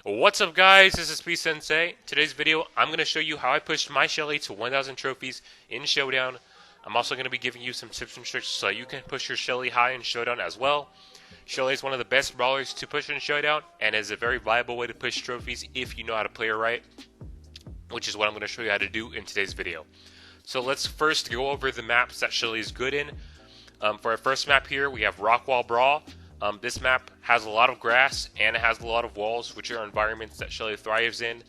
What's up guys, this is P Sensei. Today's video, I'm going to show you how I pushed my Shelly to 1000 trophies in Showdown. I'm also going to be giving you some tips and tricks so you can push your Shelly high in Showdown as well. Shelly is one of the best brawlers to push in Showdown and is a very viable way to push trophies if you know how to play her right, which is what I'm going to show you how to do in today's video. So let's first go over the maps that Shelly is good in. For our first map here, we have Rockwall Brawl. This map has a lot of grass and it has a lot of walls, which are environments that Shelly thrives in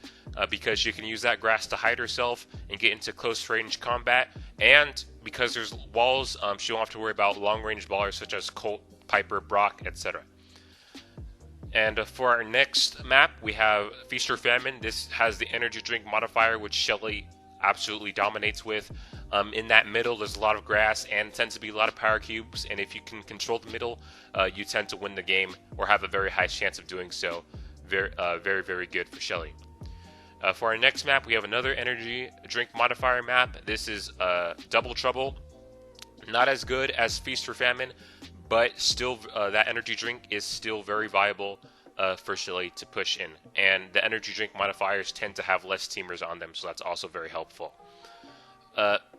because she can use that grass to hide herself and get into close range combat. And because there's walls, she won't have to worry about long range ballers such as Colt, Piper, Brock, etc. And for our next map, we have Feast or Famine. This has the energy drink modifier, which Shelly absolutely dominates with. In that middle, there's a lot of grass and tends to be a lot of power cubes, and if you can control the middle, you tend to win the game or have a very high chance of doing so. Very good for Shelly. For our next map, we have another energy drink modifier map. This is Double Trouble. Not as good as Feast or Famine, but still that energy drink is still very viable for Shelly to push in. And the energy drink modifiers tend to have less teamers on them, so that's also very helpful.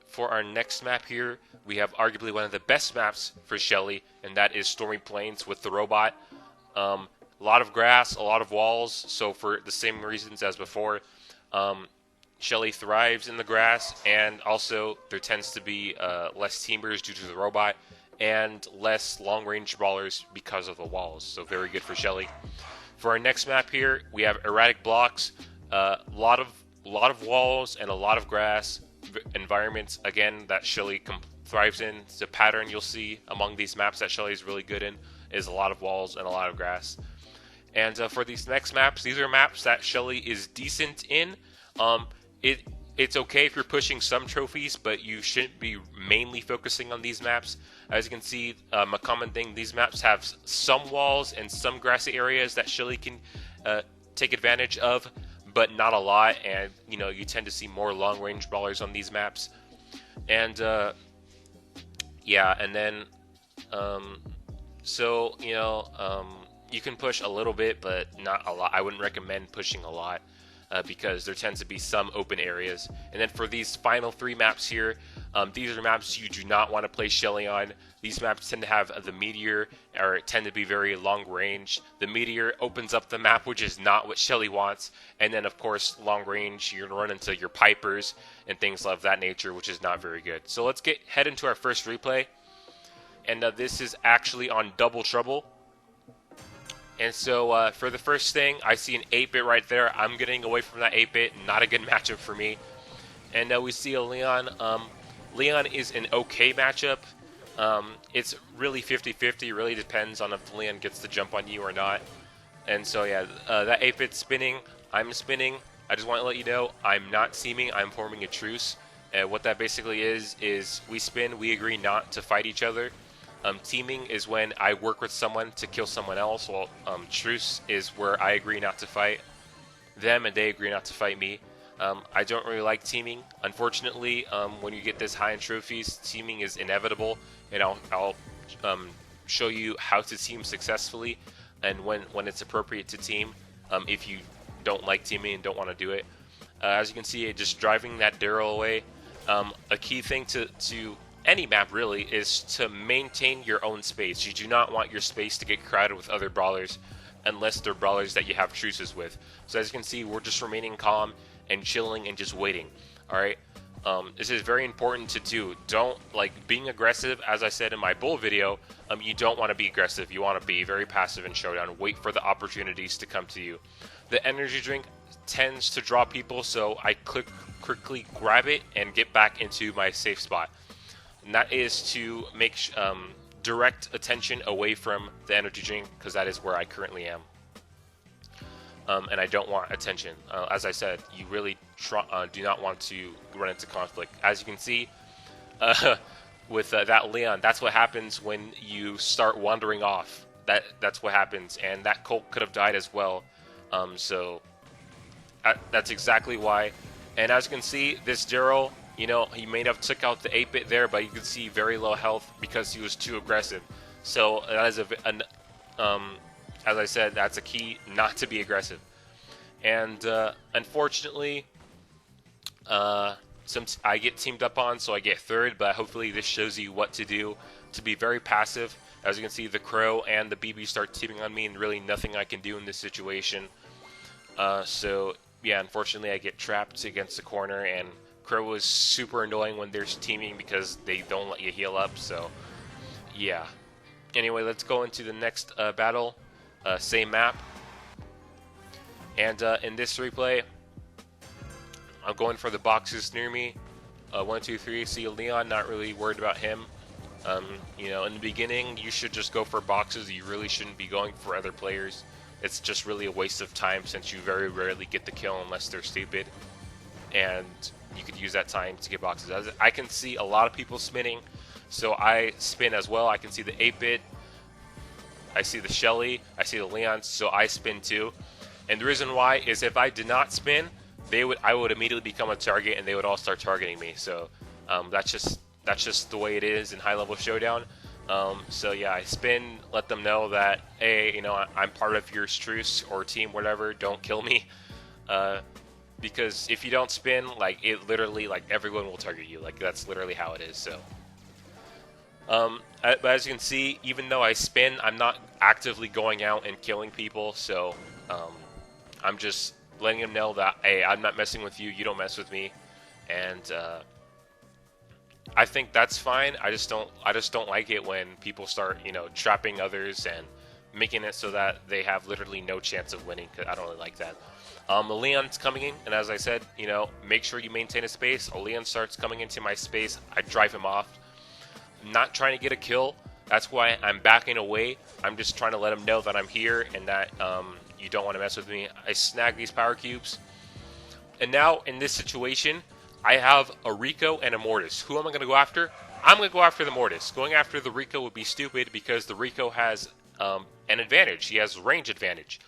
For our next map here, we have arguably one of the best maps for Shelly, and that is Stormy Plains with the robot. A lot of grass, a lot of walls, so for the same reasons as before, Shelly thrives in the grass, and also there tends to be less teamers due to the robot, and less long-range brawlers because of the walls, so very good for Shelly. For our next map here, we have Erratic Blocks, a lot of walls and a lot of grass. Environments again that Shelly thrives in. It's a pattern you'll see among these maps that Shelly is really good in, is a lot of walls and a lot of grass. And for these next maps, these are maps that Shelly is decent in. It's okay if you're pushing some trophies, but you shouldn't be mainly focusing on these maps. As you can see, a common thing, these maps have some walls and some grassy areas that Shelly can take advantage of, but not a lot, and you tend to see more long-range brawlers on these maps. And yeah, and then you can push a little bit, but not a lot. I wouldn't recommend pushing a lot because there tends to be some open areas. And then for these final three maps here, these are maps you do not want to play Shelly on. These maps tend to have the meteor, or tend to be very long range. The meteor opens up the map, which is not what Shelly wants. And then, of course, long range, you're going to run into your Pipers and things of that nature, which is not very good. So let's head into our first replay. And this is actually on Double Trouble. And so for the first thing, I see an 8-bit right there. I'm getting away from that 8-bit. Not a good matchup for me. And we see a Leon. Leon is an okay matchup. It's really 50-50. Really depends on if Leon gets the jump on you or not. And so yeah, that 8-bit spinning. I'm spinning. I just want to let you know I'm not teaming. I'm forming a truce. What that basically is we spin. We agree not to fight each other. Teaming is when I work with someone to kill someone else, while truce is where I agree not to fight them and they agree not to fight me. I don't really like teaming. Unfortunately, when you get this high in trophies, teaming is inevitable, and I'll show you how to team successfully and when it's appropriate to team if you don't like teaming and don't want to do it. As you can see, just driving that Daryl away. A key thing to any map really is to maintain your own space. You do not want your space to get crowded with other brawlers unless they're brawlers that you have truces with. So as you can see, we're just remaining calm and chilling and just waiting. Alright, this is very important to do. Don't, being aggressive, as I said in my bull video, you don't want to be aggressive. You want to be very passive in Showdown. Wait for the opportunities to come to you. The energy drink tends to draw people, so I quickly grab it and get back into my safe spot. And that is to make direct attention away from the energy drink, because that is where I currently am. And I don't want attention. As I said, you really do not want to run into conflict. As you can see, with that Leon, that's what happens when you start wandering off. That's what happens, and that Colt could have died as well. So that's exactly why. And as you can see, this Daryl, he may have took out the 8-bit there, but you can see very low health because he was too aggressive. So that is as I said, that's a key not to be aggressive. And unfortunately, I get teamed up on, so I get third. But hopefully, this shows you what to do to be very passive. As you can see, the Crow and the BB start teaming on me, and really nothing I can do in this situation. So yeah, unfortunately, I get trapped against the corner, and Crow is super annoying when they're teaming because they don't let you heal up. So yeah. Anyway, let's go into the next battle. Same map. And in this replay, I'm going for the boxes near me. 1, 2, 3. See Leon, not really worried about him. You know, in the beginning, you should just go for boxes. You really shouldn't be going for other players. It's just really a waste of time since you very rarely get the kill unless they're stupid. And you could use that time to get boxes. As I can see a lot of people spinning, so I spin as well. I can see the 8-bit. I see the Shelly. I see the Leon, so I spin too. And the reason why is if I did not spin, I would immediately become a target, and they would all start targeting me. So that's just the way it is in high-level Showdown. So yeah, I spin, let them know that, hey, you know, I'm part of your truce or team, whatever. Don't kill me, because if you don't spin, like it literally, like everyone will target you. Like that's literally how it is. So, but as you can see, even though I spin, I'm not actively going out and killing people. So I'm just letting them know that, hey, I'm not messing with you. You don't mess with me, and I think that's fine. I just don't like it when people start, you know, trapping others and making it so that they have literally no chance of winning. Cause I don't really like that. The Leon's coming in, and as I said, you know, make sure you maintain a space. A Leon starts coming into my space, I drive him off. I'm not trying to get a kill. That's why I'm backing away. I'm just trying to let him know that I'm here and that you don't want to mess with me. I snag these power cubes, and now in this situation, I have a Rico and a Mortis. Who am I going to go after? I'm going to go after the Mortis. Going after the Rico would be stupid because the Rico has an advantage. He has range advantage.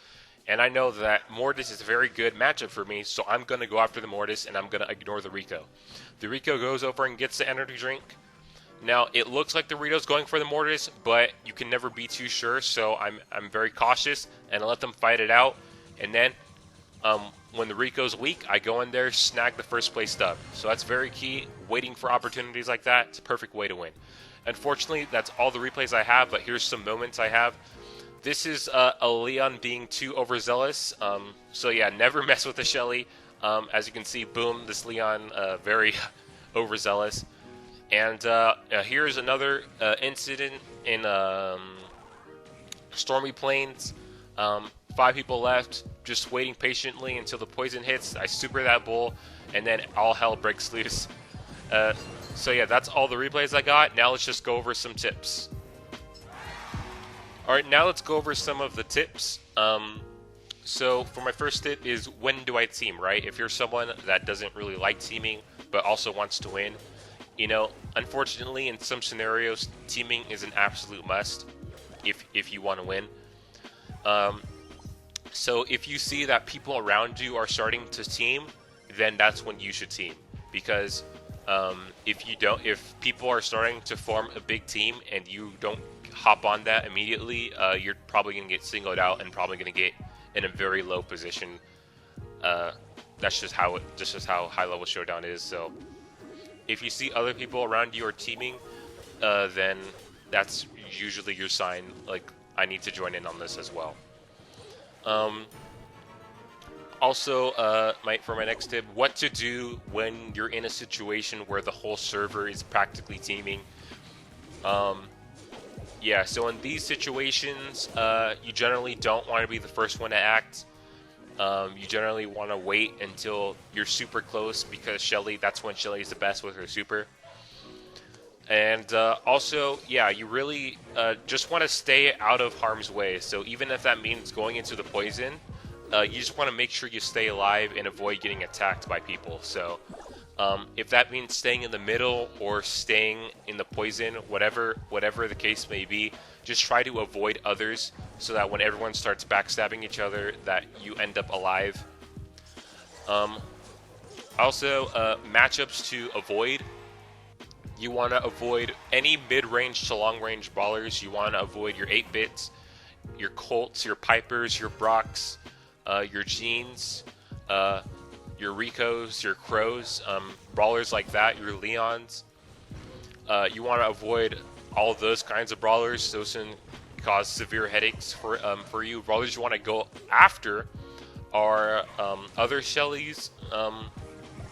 And I know that Mortis is a very good matchup for me, so I'm going to go after the Mortis, and I'm going to ignore the Rico. The Rico goes over and gets the energy drink. Now, it looks like the Rito's going for the Mortis, but you can never be too sure, so I'm very cautious, and I let them fight it out. And then when the Rico's weak, I go in there, snag the first place dub. So that's very key. Waiting for opportunities like that, it's a perfect way to win. Unfortunately, that's all the replays I have, but here's some moments I have. This is a Leon being too overzealous. So yeah, never mess with the Shelly. As you can see, boom, this Leon very overzealous. And here's another incident in Stormy Plains. 5 people left, just waiting patiently until the poison hits. I super that bull, and then all hell breaks loose. So yeah, that's all the replays I got. Now let's just go over some tips. Alright, now let's go over some of the tips. So for my first tip is, when do I team, right? If you're someone that doesn't really like teaming, but also wants to win, you know, unfortunately in some scenarios, teaming is an absolute must if you want to win. So if you see that people around you are starting to team, then that's when you should team. Because if people are starting to form a big team and you don't hop on that immediately, you're probably going to get singled out and probably going to get in a very low position. That's just how high level Showdown is. So if you see other people around you are teaming, then that's usually your sign, like, I need to join in on this as well. Also, for my next tip, what to do when you're in a situation where the whole server is practically teaming. Yeah, so in these situations, you generally don't want to be the first one to act. You generally want to wait until you're super close, because that's when Shelly is the best with her super. And also, yeah, you really just want to stay out of harm's way. So even if that means going into the poison, you just want to make sure you stay alive and avoid getting attacked by people. So if that means staying in the middle or staying in the poison, whatever the case may be, just try to avoid others so that when everyone starts backstabbing each other, that you end up alive. Also, matchups to avoid. You want to avoid any mid-range to long-range brawlers. You want to avoid your 8-bits, your Colts, your Pipers, your Brocks. your Jeans, your Ricos, your Crows, brawlers like that, your Leons. You want to avoid all those kinds of brawlers. Those can cause severe headaches for you. Brawlers you want to go after are other Shellys.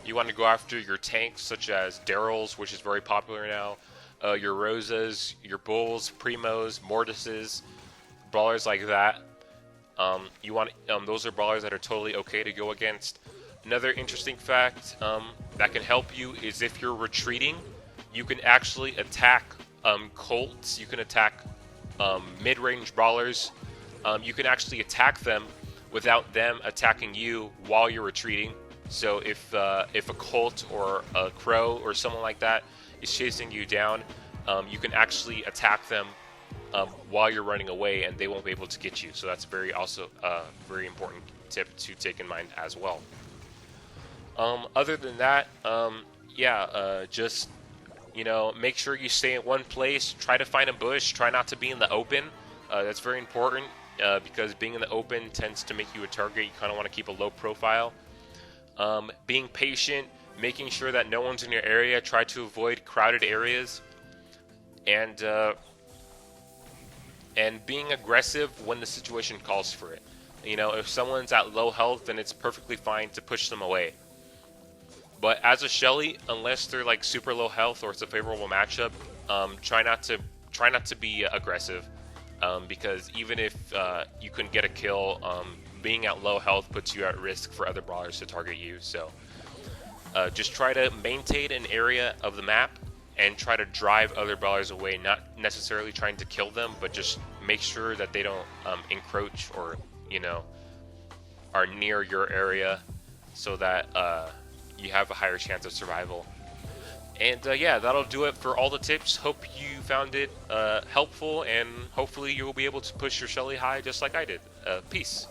You want to go after your tanks, such as Daryl's, which is very popular now. Your Rosas, your Bulls, Primos, Mortises, brawlers like that. You want those are brawlers that are totally okay to go against. Another interesting fact that can help you is if you're retreating, you can actually attack Colts. You can attack mid-range brawlers. You can actually attack them without them attacking you while you're retreating. So if a Colt or a Crow or someone like that is chasing you down, you can actually attack them while you're running away, and they won't be able to get you. So that's very important tip to take in mind as well. Other than that, just make sure you stay in one place. Try to find a bush. Try not to be in the open. That's very important because being in the open tends to make you a target. You kind of want to keep a low profile. Being patient, making sure that no one's in your area. Try to avoid crowded areas, and being aggressive when the situation calls for it. If someone's at low health, then it's perfectly fine to push them away. But as a Shelly, unless they're like super low health or it's a favorable matchup, try not to be aggressive, because even if you can get a kill, being at low health puts you at risk for other brawlers to target you. So just try to maintain an area of the map and try to drive other brawlers away. Not necessarily trying to kill them, but just make sure that they don't encroach or are near your area, so that you have a higher chance of survival. And that'll do it for all the tips. Hope you found it helpful, and hopefully you will be able to push your Shelly high just like I did. Peace.